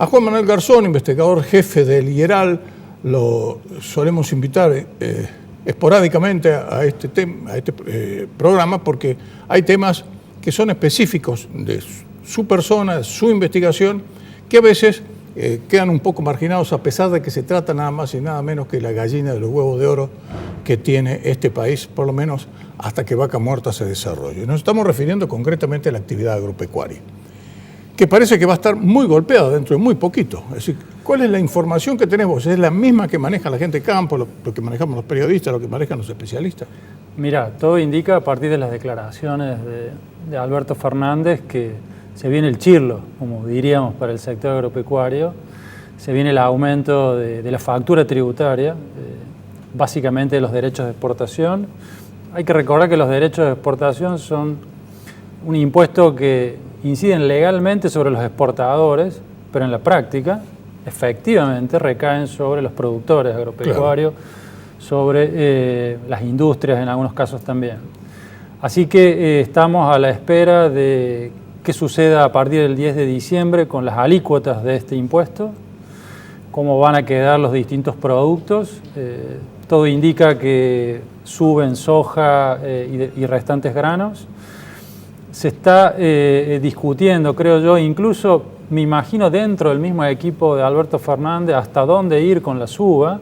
A Juan Manuel Garzón, investigador jefe del IERAL, lo solemos invitar esporádicamente a este programa porque hay temas que son específicos de su persona, su investigación, que a veces quedan un poco marginados a pesar de que se trata nada más y nada menos que la gallina de los huevos de oro que tiene este país, por lo menos hasta que Vaca Muerta se desarrolle. Nos estamos refiriendo concretamente a la actividad agropecuaria, que parece que va a estar muy golpeada dentro de muy poquito. Es decir, ¿cuál es la información que tenemos? ¿Es la misma que maneja la gente de campo, lo que manejamos los periodistas, lo que manejan los especialistas? Mira, todo indica a partir de las declaraciones de Alberto Fernández que se viene el chirlo, como diríamos, para el sector agropecuario. Se viene el aumento de la factura tributaria, básicamente de los derechos de exportación. Hay que recordar que los derechos de exportación son un impuesto que inciden legalmente sobre los exportadores, pero en la práctica, efectivamente, recaen sobre los productores agropecuarios, claro, sobre las industrias en algunos casos también. Así que estamos a la espera de qué suceda a partir del 10 de diciembre con las alícuotas de este impuesto, cómo van a quedar los distintos productos. Todo indica que suben soja y restantes granos. Se está discutiendo, creo yo, incluso me imagino dentro del mismo equipo de Alberto Fernández, hasta dónde ir con la suba.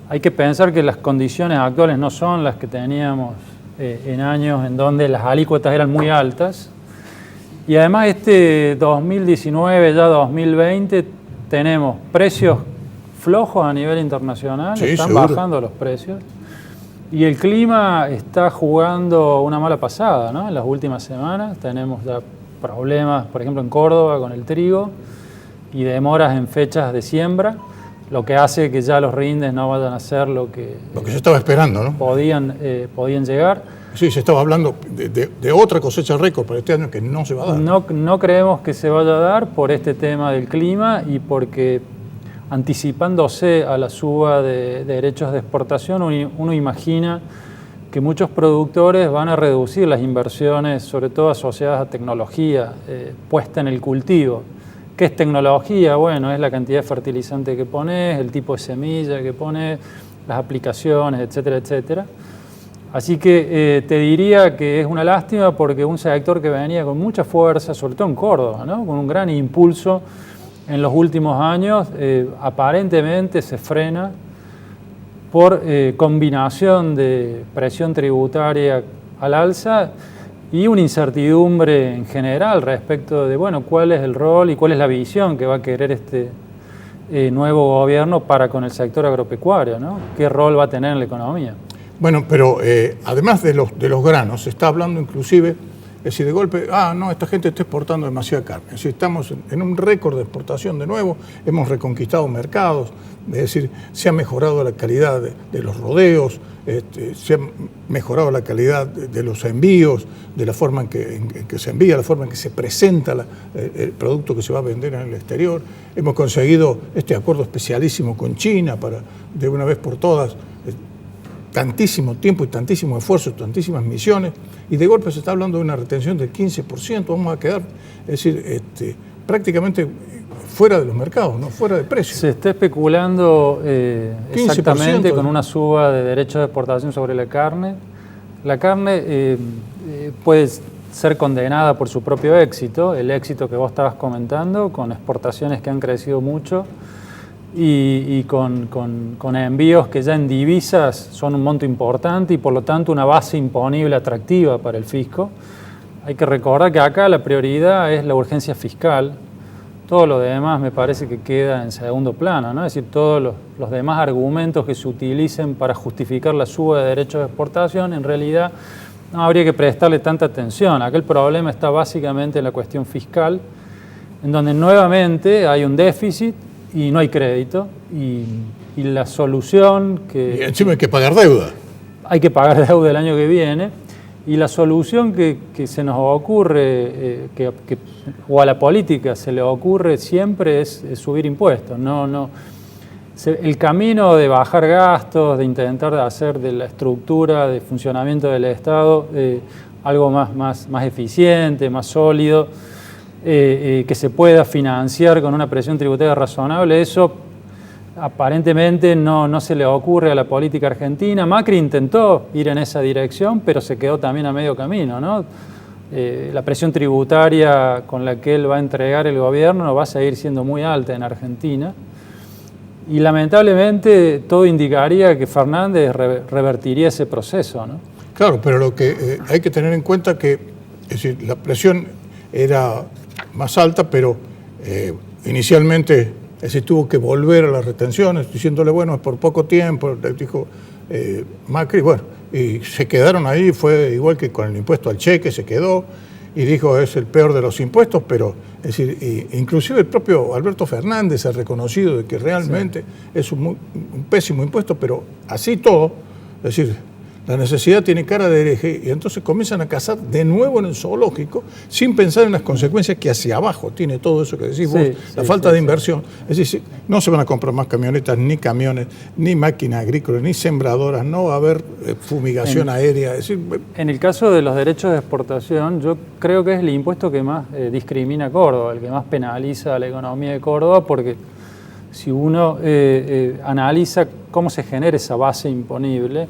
Hay que pensar que las condiciones actuales no son las que teníamos en años en donde las alícuotas eran muy altas. Y además este 2019, ya 2020, tenemos precios flojos a nivel internacional, sí, están seguro bajando los precios. Y el clima está jugando una mala pasada, ¿no? En las últimas semanas tenemos ya problemas, por ejemplo, en Córdoba con el trigo y demoras en fechas de siembra, lo que hace que ya los rindes no vayan a ser lo que se estaba esperando, ¿no? Podían llegar. Sí, se estaba hablando de otra cosecha récord para este año que no se va a dar. No creemos que se vaya a dar por este tema del clima y porque anticipándose a la suba de derechos de exportación, uno imagina que muchos productores van a reducir las inversiones, sobre todo asociadas a tecnología puesta en el cultivo. ¿Qué es tecnología? Bueno, es la cantidad de fertilizante que pones, el tipo de semilla que pones, las aplicaciones, etcétera, etcétera. Así que te diría que es una lástima porque un sector que venía con mucha fuerza, sobre todo en Córdoba, ¿no? Con un gran impulso en los últimos años, aparentemente se frena por combinación de presión tributaria al alza y una incertidumbre en general respecto de, bueno, cuál es el rol y cuál es la visión que va a querer este nuevo gobierno para con el sector agropecuario, ¿no? ¿Qué rol va a tener en la economía? Bueno, pero además de los granos, se está hablando inclusive, es decir, de golpe, no, esta gente está exportando demasiada carne. Es decir, estamos en un récord de exportación de nuevo, hemos reconquistado mercados, es decir, se ha mejorado la calidad de los rodeos, se ha mejorado la calidad de los envíos, de la forma en que se envía, la forma en que se presenta el producto que se va a vender en el exterior. Hemos conseguido este acuerdo especialísimo con China para, de una vez por todas, tantísimo tiempo y tantísimo esfuerzo, tantísimas misiones, y de golpe se está hablando de una retención del 15%, vamos a quedar, es decir, prácticamente fuera de los mercados, ¿no? Fuera de precio. Se está especulando exactamente con una suba de derechos de exportación sobre la carne. La carne puede ser condenada por su propio éxito, el éxito que vos estabas comentando, con exportaciones que han crecido mucho, y con envíos que ya en divisas son un monto importante y por lo tanto una base imponible atractiva para el fisco. Hay que recordar que acá la prioridad es la urgencia fiscal, todo lo demás me parece que queda en segundo plano, ¿no? Es decir, todos los demás argumentos que se utilicen para justificar la suba de derechos de exportación, en realidad no habría que prestarle tanta atención. Acá el problema está básicamente en la cuestión fiscal, en donde nuevamente hay un déficit y no hay crédito, y la solución que... Y encima hay que pagar deuda. Hay que pagar deuda el año que viene, y la solución que se nos ocurre, o a la política se le ocurre siempre es subir impuestos. El camino de bajar gastos, de intentar hacer de la estructura de funcionamiento del Estado algo más eficiente, más sólido, que se pueda financiar con una presión tributaria razonable, eso aparentemente no se le ocurre a la política argentina. Macri intentó ir en esa dirección, pero se quedó también a medio camino, ¿no? La presión tributaria con la que él va a entregar el gobierno va a seguir siendo muy alta en Argentina. Y lamentablemente todo indicaría que Fernández revertiría ese proceso, ¿no? Claro, pero lo que hay que tener en cuenta que, es decir, la presión era más alta, pero inicialmente, es decir, tuvo que volver a las retenciones, diciéndole, bueno, es por poco tiempo, dijo Macri, bueno, y se quedaron ahí, fue igual que con el impuesto al cheque, se quedó, y dijo, es el peor de los impuestos, pero, es decir, inclusive el propio Alberto Fernández ha reconocido de que realmente es un pésimo impuesto, pero así todo, es decir, la necesidad tiene cara de hereje y entonces comienzan a cazar de nuevo en el zoológico sin pensar en las consecuencias que hacia abajo tiene todo eso que decís vos, la falta de inversión. Es decir, no se van a comprar más camionetas, ni camiones, ni máquinas agrícolas, ni sembradoras, no va a haber fumigación aérea. Es decir, en el caso de los derechos de exportación, yo creo que es el impuesto que más discrimina a Córdoba, el que más penaliza a la economía de Córdoba, porque si uno analiza cómo se genera esa base imponible,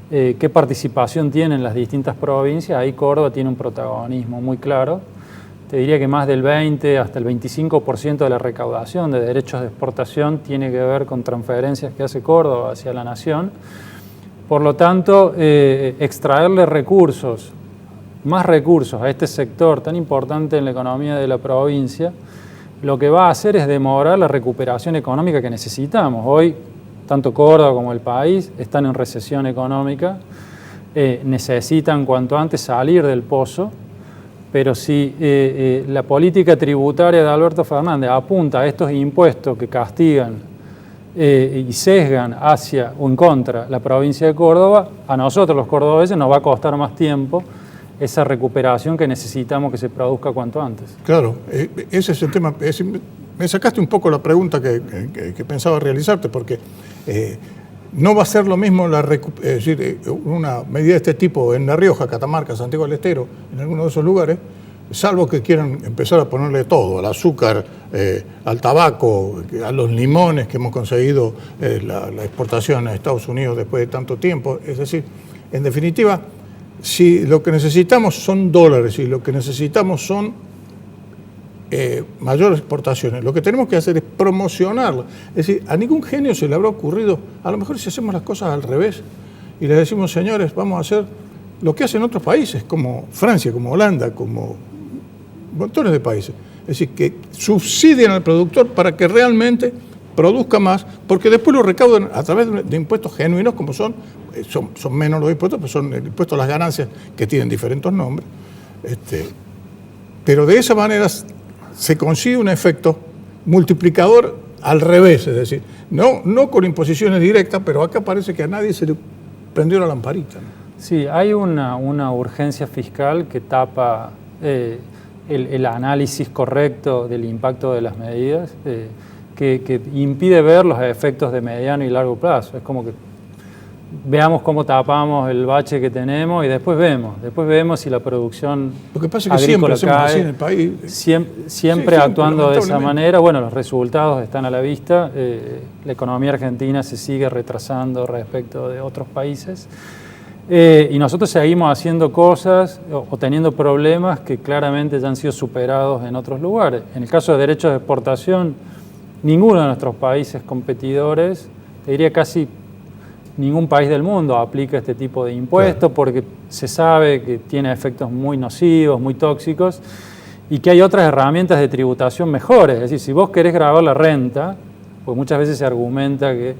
qué participación tienen las distintas provincias, ahí Córdoba tiene un protagonismo muy claro. Te diría que más del 20 hasta el 25% de la recaudación de derechos de exportación tiene que ver con transferencias que hace Córdoba hacia la nación. Por lo tanto, extraerle recursos, más recursos a este sector tan importante en la economía de la provincia, lo que va a hacer es demorar la recuperación económica que necesitamos. Hoy, tanto Córdoba como el país están en recesión económica, necesitan cuanto antes salir del pozo, pero si la política tributaria de Alberto Fernández apunta a estos impuestos que castigan y sesgan hacia o en contra la provincia de Córdoba, a nosotros los cordobeses nos va a costar más tiempo esa recuperación que necesitamos que se produzca cuanto antes. Claro, ese es el tema. Me sacaste un poco la pregunta que pensaba realizarte, porque no va a ser lo mismo es decir, una medida de este tipo en La Rioja, Catamarca, Santiago del Estero, en alguno de esos lugares, salvo que quieran empezar a ponerle todo, al azúcar, al tabaco, a los limones que hemos conseguido la exportación a Estados Unidos después de tanto tiempo. Es decir, en definitiva, si lo que necesitamos son dólares y lo que necesitamos son mayores exportaciones, lo que tenemos que hacer es promocionarlo. Es decir, a ningún genio se le habrá ocurrido, a lo mejor si hacemos las cosas al revés y le decimos, señores, vamos a hacer lo que hacen otros países, como Francia, como Holanda, como montones de países. Es decir, que subsidien al productor para que realmente produzca más, porque después lo recaudan a través de impuestos genuinos, como son menos los impuestos, pues son el impuesto a las ganancias, que tienen diferentes nombres. Pero de esa manera se consigue un efecto multiplicador al revés, es decir, no con imposiciones directas, pero acá parece que a nadie se le prendió la lamparita, ¿no? Sí, hay una urgencia fiscal que tapa el análisis correcto del impacto de las medidas, que impide ver los efectos de mediano y largo plazo. Es como que veamos cómo tapamos el bache que tenemos y después vemos si la producción Lo que pasa es que siempre hacemos así en el país. Siempre actuando de esa manera. Bueno, los resultados están a la vista. La economía argentina se sigue retrasando respecto de otros países. Y nosotros seguimos haciendo cosas o teniendo problemas que claramente ya han sido superados en otros lugares. En el caso de derechos de exportación, ninguno de nuestros países competidores, te diría casi ningún país del mundo aplica este tipo de impuestos, porque se sabe que tiene efectos muy nocivos, muy tóxicos, y que hay otras herramientas de tributación mejores. Es decir, si vos querés gravar la renta, pues muchas veces se argumenta que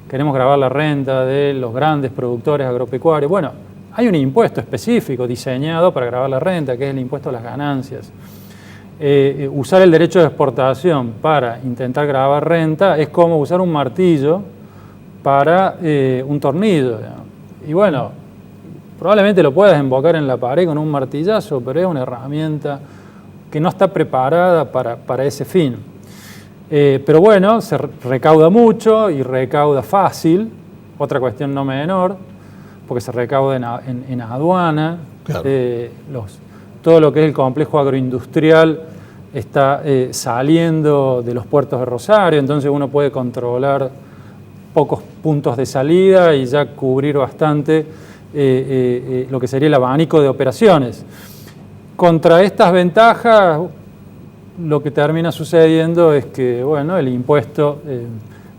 queremos grabar la renta de los grandes productores agropecuarios. Bueno, hay un impuesto específico diseñado para grabar la renta, que es el impuesto a las ganancias. Usar el derecho de exportación para intentar grabar renta es como usar un martillo para un tornillo. Y bueno, probablemente lo puedas embocar en la pared con un martillazo, pero es una herramienta que no está preparada para ese fin. Pero bueno, se recauda mucho y recauda fácil, otra cuestión no menor, porque se recauda en aduana, claro. Todo lo que es el complejo agroindustrial está saliendo de los puertos de Rosario, entonces uno puede controlar pocos puntos de salida y ya cubrir bastante lo que sería el abanico de operaciones. Contra estas ventajas, lo que termina sucediendo es que, bueno, el impuesto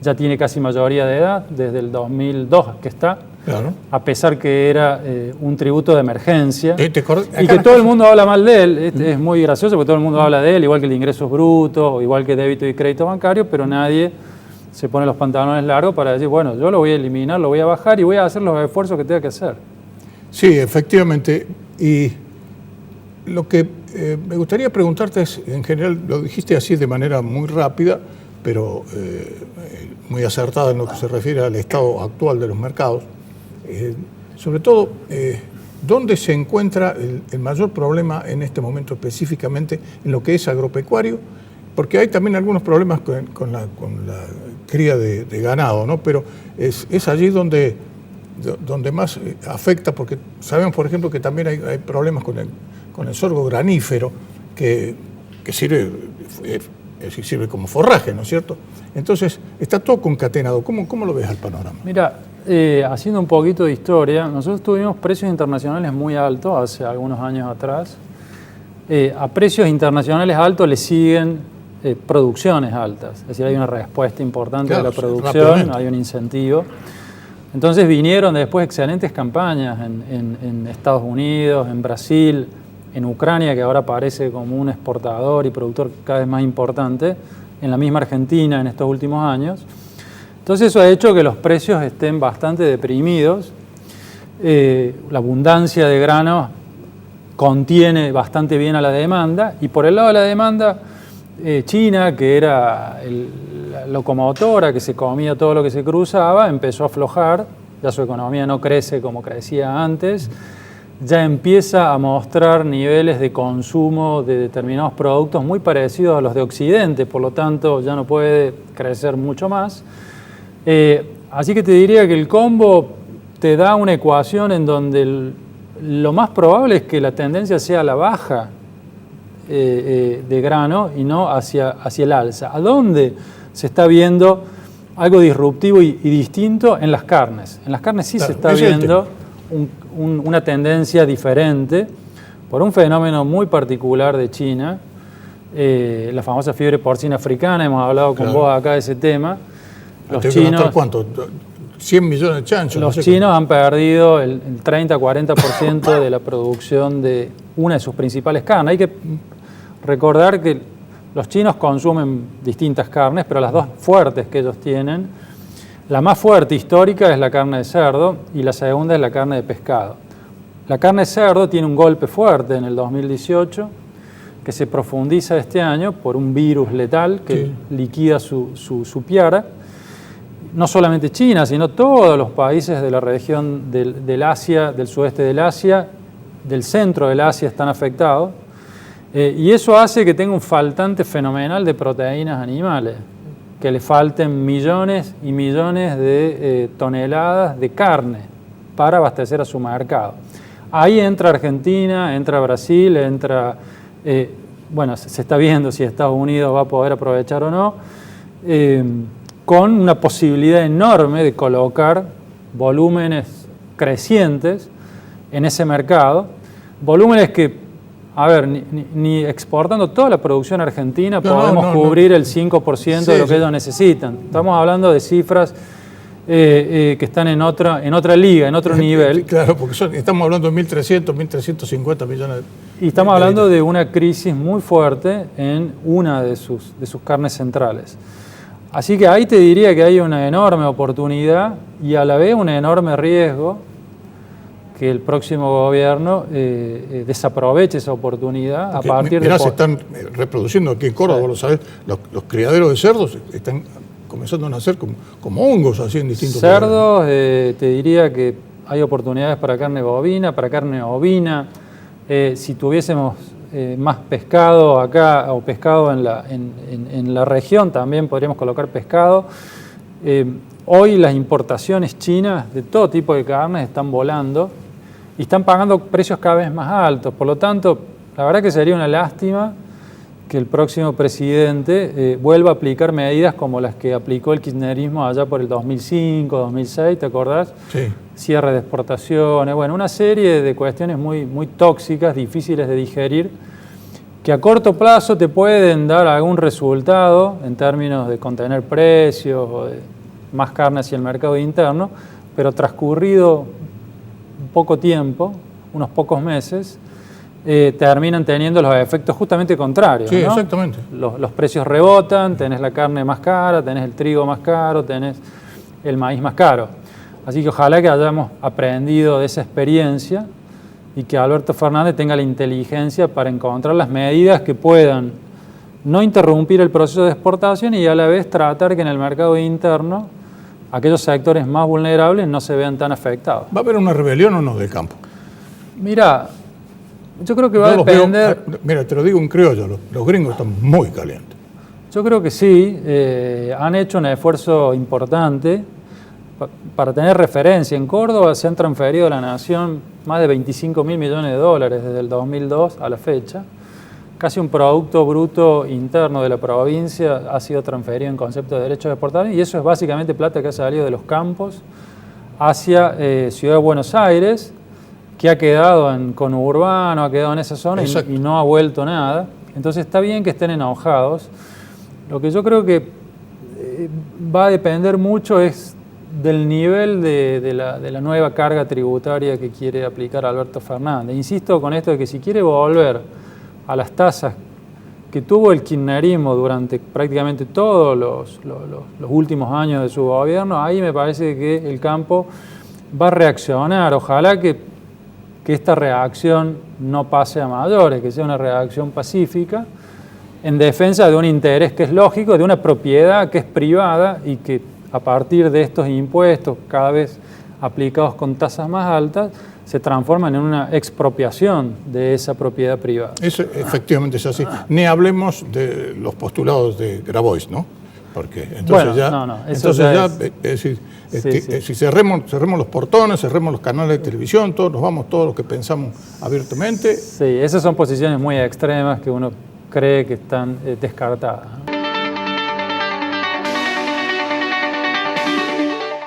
ya tiene casi mayoría de edad, desde el 2002 que está, claro, a pesar que era un tributo de emergencia, y que todo el mundo habla mal de él. Es muy gracioso porque todo el mundo habla de él, igual que el ingreso bruto, igual que débito y crédito bancario, pero nadie se pone los pantalones largos para decir, bueno, yo lo voy a eliminar, lo voy a bajar y voy a hacer los esfuerzos que tenga que hacer. Sí, efectivamente. Y lo que me gustaría preguntarte es, en general, lo dijiste así de manera muy rápida, pero muy acertada en lo que se refiere al estado actual de los mercados. Sobre todo, ¿dónde se encuentra el mayor problema en este momento específicamente en lo que es agropecuario? Porque hay también algunos problemas con la cría de ganado, ¿no? Pero es allí donde más afecta, porque sabemos, por ejemplo, que también hay problemas con el sorgo granífero, que sirve como forraje, ¿no es cierto? Entonces, está todo concatenado. ¿Cómo lo ves al panorama? Mira, haciendo un poquito de historia, nosotros tuvimos precios internacionales muy altos hace algunos años atrás. A precios internacionales altos le siguen producciones altas, es decir, hay una respuesta importante, claro, de la producción, hay un incentivo. Entonces vinieron después excelentes campañas en Estados Unidos, en Brasil, en Ucrania, que ahora aparece como un exportador y productor cada vez más importante, en la misma Argentina en estos últimos años. Entonces eso ha hecho que los precios estén bastante deprimidos. La abundancia de granos contiene bastante bien a la demanda, y por el lado de la demanda, China, que era la locomotora que se comía todo lo que se cruzaba, empezó a aflojar, ya su economía no crece como crecía antes, ya empieza a mostrar niveles de consumo de determinados productos muy parecidos a los de Occidente, por lo tanto ya no puede crecer mucho más. Así que te diría que el combo te da una ecuación en donde lo más probable es que la tendencia sea a la baja de grano y no hacia el alza. ¿A dónde se está viendo algo disruptivo y distinto? En las carnes. En las carnes sí, claro, se está viendo una tendencia diferente por un fenómeno muy particular de China, la famosa fiebre porcina africana. Hemos hablado con, claro, vos acá de ese tema. Los chinos, ¿cuánto? 100 millones de chanchos. Los chinos han perdido el 30-40% de la producción de una de sus principales carnes. Hay que recordar que los chinos consumen distintas carnes, pero las dos fuertes que ellos tienen, la más fuerte histórica es la carne de cerdo y la segunda es la carne de pescado. La carne de cerdo tiene un golpe fuerte en el 2018 que se profundiza este año por un virus letal que, sí, liquida su piara. No solamente China, sino todos los países de la región del Asia, del sudeste del Asia, del centro del Asia están afectados. Y eso hace que tenga un faltante fenomenal de proteínas animales, que le falten millones y millones de toneladas de carne para abastecer a su mercado. Ahí entra Argentina, entra Brasil, entra, bueno, se está viendo si Estados Unidos va a poder aprovechar o no, con una posibilidad enorme de colocar volúmenes crecientes en ese mercado, volúmenes que, a ver, ni exportando toda la producción argentina podemos cubrir el 5% de lo que ellos necesitan. Estamos hablando de cifras que están en otra liga, en otro nivel. Claro, porque estamos hablando de 1.300, 1.350 millones. Y estamos hablando de una crisis muy fuerte en una de sus carnes centrales. Así que ahí te diría que hay una enorme oportunidad y a la vez un enorme riesgo que el próximo gobierno desaproveche esa oportunidad. Porque, a partir de... se están reproduciendo aquí en Córdoba, sí, lo sabes, los criaderos de cerdos están comenzando a nacer como hongos así en distintos cerdos, te diría que hay oportunidades para carne bovina, para carne ovina. Si tuviésemos más pescado acá o pescado en la región, también podríamos colocar pescado. Hoy las importaciones chinas de todo tipo de carnes están volando y están pagando precios cada vez más altos. Por lo tanto, la verdad que sería una lástima que el próximo presidente vuelva a aplicar medidas como las que aplicó el kirchnerismo allá por el 2005, 2006, ¿te acordás? Sí. Cierre de exportaciones, bueno, una serie de cuestiones muy, muy tóxicas, difíciles de digerir, que a corto plazo te pueden dar algún resultado en términos de contener precios o de más carne hacia el mercado interno, pero transcurrido un poco tiempo, unos pocos meses, terminan teniendo los efectos justamente contrarios. Sí, ¿no? exactamente. Los precios rebotan, tenés la carne más cara, tenés el trigo más caro, tenés el maíz más caro. Así que ojalá que hayamos aprendido de esa experiencia y que Alberto Fernández tenga la inteligencia para encontrar las medidas que puedan no interrumpir el proceso de exportación y a la vez tratar que en el mercado interno aquellos sectores más vulnerables no se vean tan afectados. ¿Va a haber una rebelión o no del campo? Mira, yo creo que va a depender... Mira, te lo digo en criollo, los gringos están muy calientes. Yo creo que sí, han hecho un esfuerzo importante para tener referencia. En Córdoba se han transferido a la nación más de 25.000 millones de dólares desde el 2002 a la fecha. Casi un producto bruto interno de la provincia ha sido transferido en concepto de derechos exportables y eso es básicamente plata que ha salido de los campos hacia Ciudad de Buenos Aires, que ha quedado en conurbano, ha quedado en esa zona y no ha vuelto nada. Entonces está bien que estén enojados. Lo que yo creo que va a depender mucho es del nivel de la nueva carga tributaria que quiere aplicar Alberto Fernández. Insisto con esto de que si quiere volver a las tasas que tuvo el kirchnerismo durante prácticamente todos los últimos años de su gobierno, ahí me parece que el campo va a reaccionar. Ojalá que esta reacción no pase a mayores, que sea una reacción pacífica en defensa de un interés que es lógico, de una propiedad que es privada y que a partir de estos impuestos cada vez aplicados con tasas más altas se transforman en una expropiación de esa propiedad privada. Eso efectivamente es así. Ni hablemos de los postulados de Grabois, ¿no? Porque entonces si cerremos los portones, cerremos los canales de televisión, todos nos vamos, todos los que pensamos abiertamente. Sí, esas son posiciones muy extremas que uno cree que están descartadas, ¿no?